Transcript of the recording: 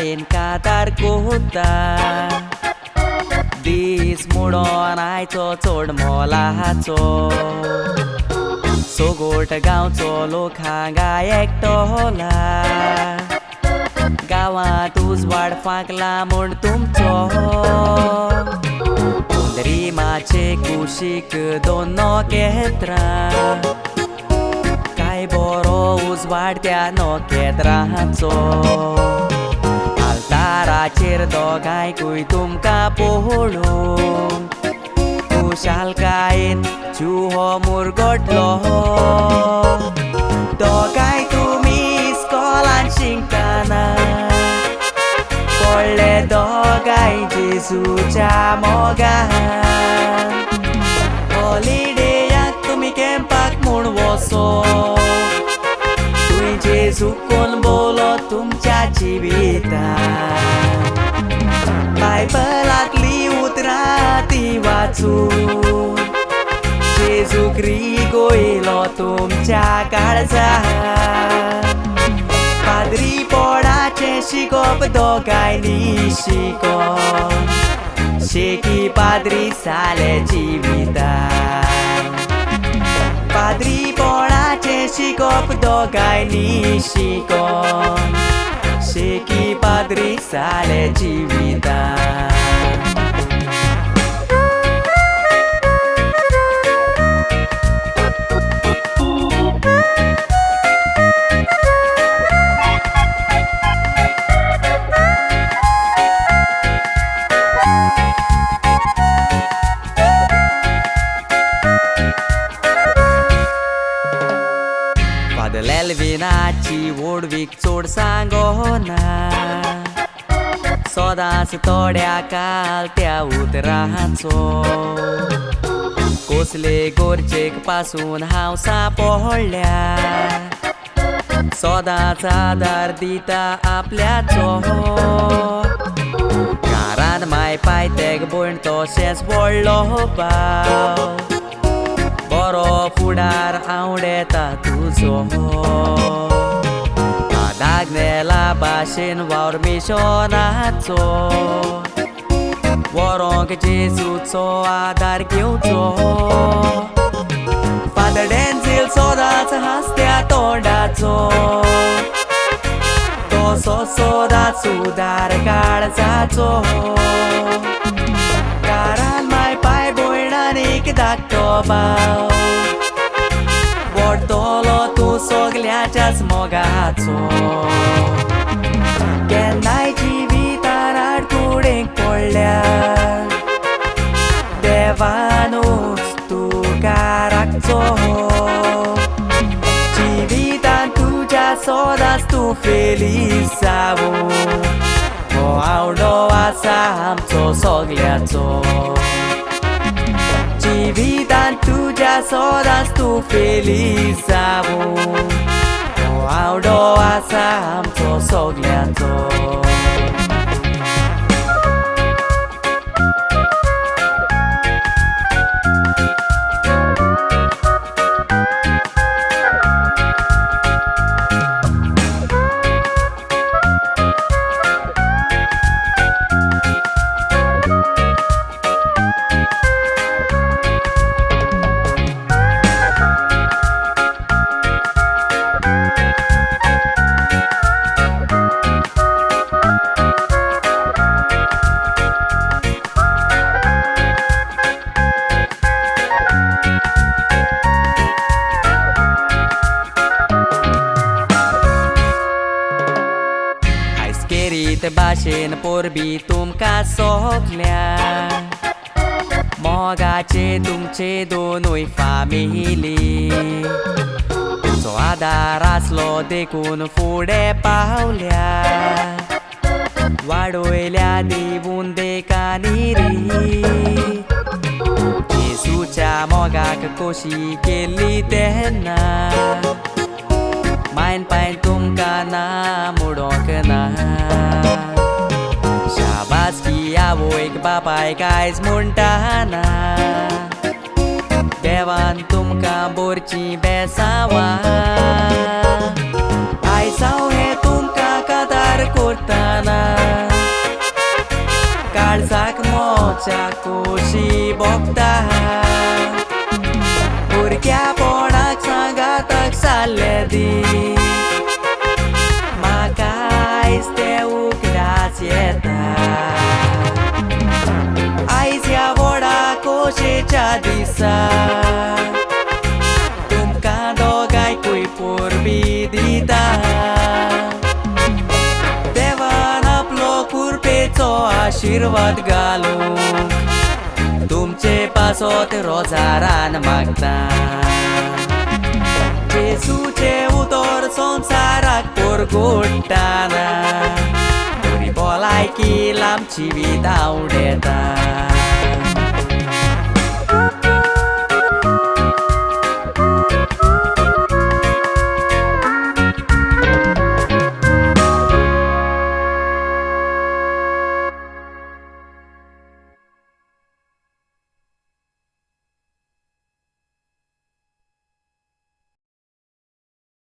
गायेन कातार कोता दीस मुडोन आयचो चड मोलाचो सोगोट गांवचो लोक हांगा एकटोला गांवांत उजवाड फांकला म्हूण तुमचो रिमाचे कुशीक दोन नोकेत्रां काय बरो उजवाड त्या नोकेत्रांचो आल्ताराचेर दोगांयकूय तुमकां पळोवन खुशालकायेन जुहो मुरगोटलो दोगांय तुमी इस्कॉलान शिंकताना पडले दोगांय जेजूच्या मोगान हॉलिडेयाक तुमी कॅम्पाक म्हूण वचो तुवें जेजू कोण बोलो तुमच्या जिवितांत बायबलांतली उतरां ती वाचून जेजू क्रिगो येयलो तुमच्या काळजांत पाद्री पोडाचें शिकोप दोगांयनी शिकोन शेकी पाद्री जाले जिवितांत पाद्री पोडाचें शिकोप दोगांयनी शिकोन शेकी पाद्री जाले जिवितांत लेल्विनाची ओडवीक चोड सांगोना सोदांच थोड्या काल त्या उतरांचो कसले गोरचेक पासून हांव सांपडल्या सोदांच आदार दिता आपल्याचो घरान माय पायतेक भयण तशेंच व्हडलो भाव बरो फुडार आवडेता तुजो दागनेला भाशेन वावर मिशोनाचो वरोंक जेजूचो आदार घेवचो फादर डेन्झील सोदांच हांसत्या तोंडाचो तसो सोदांच उदार काळजाचो घरान माय पाय भयणानीक धाकटो भाव पडटलो तूं सगल्याच्याच मोगाचो केन्नाय जिवितान आडकुडेक पडल्यार देवानूच तुका राखचो जिवितान तुज्या सोदांच तूं फेलीस जावूं हो आवडो आसा आमचो सगल्याचो जिवितान तुज्या सोदांच तूं फेलीस जावूं हो आवडो आसा आमचो सगल्याचो भाशेन पोरबी तुमकां सोगल्या मोगाचे तुमचे दोनूय फामिली तुमचो आदार आसलो देखून फुडें पावल्या वाडोयल्या दिवून देकानी री जेजूच्या मोगाक कोशी केल्ली तेन्ना मायन पायन तुमकां ना मुडोंक ना शाबासकी आवयक बापायक आयज म्हणटाना देवान तुमकां बोरची बेसांवां आयज हांव हें तुमकां कातार वेव्हार करताना काळजाक मोच्या कोशी भोगता भुरग्यापणाक सांगाताक सारले दी म्हाका आयज ते उगडास येता आयज ह्या व्हडा खोशेच्या दिसा तुमकां दोगांयकूय पोरबी दिता देवान आपलो कुरपेचो आशिर्वाद घालूंक तुमचे पासत रोजारान मागता जेजूचे उतर संवसाराक परगोडटाना बरी भलायकी लांबची विदावड येता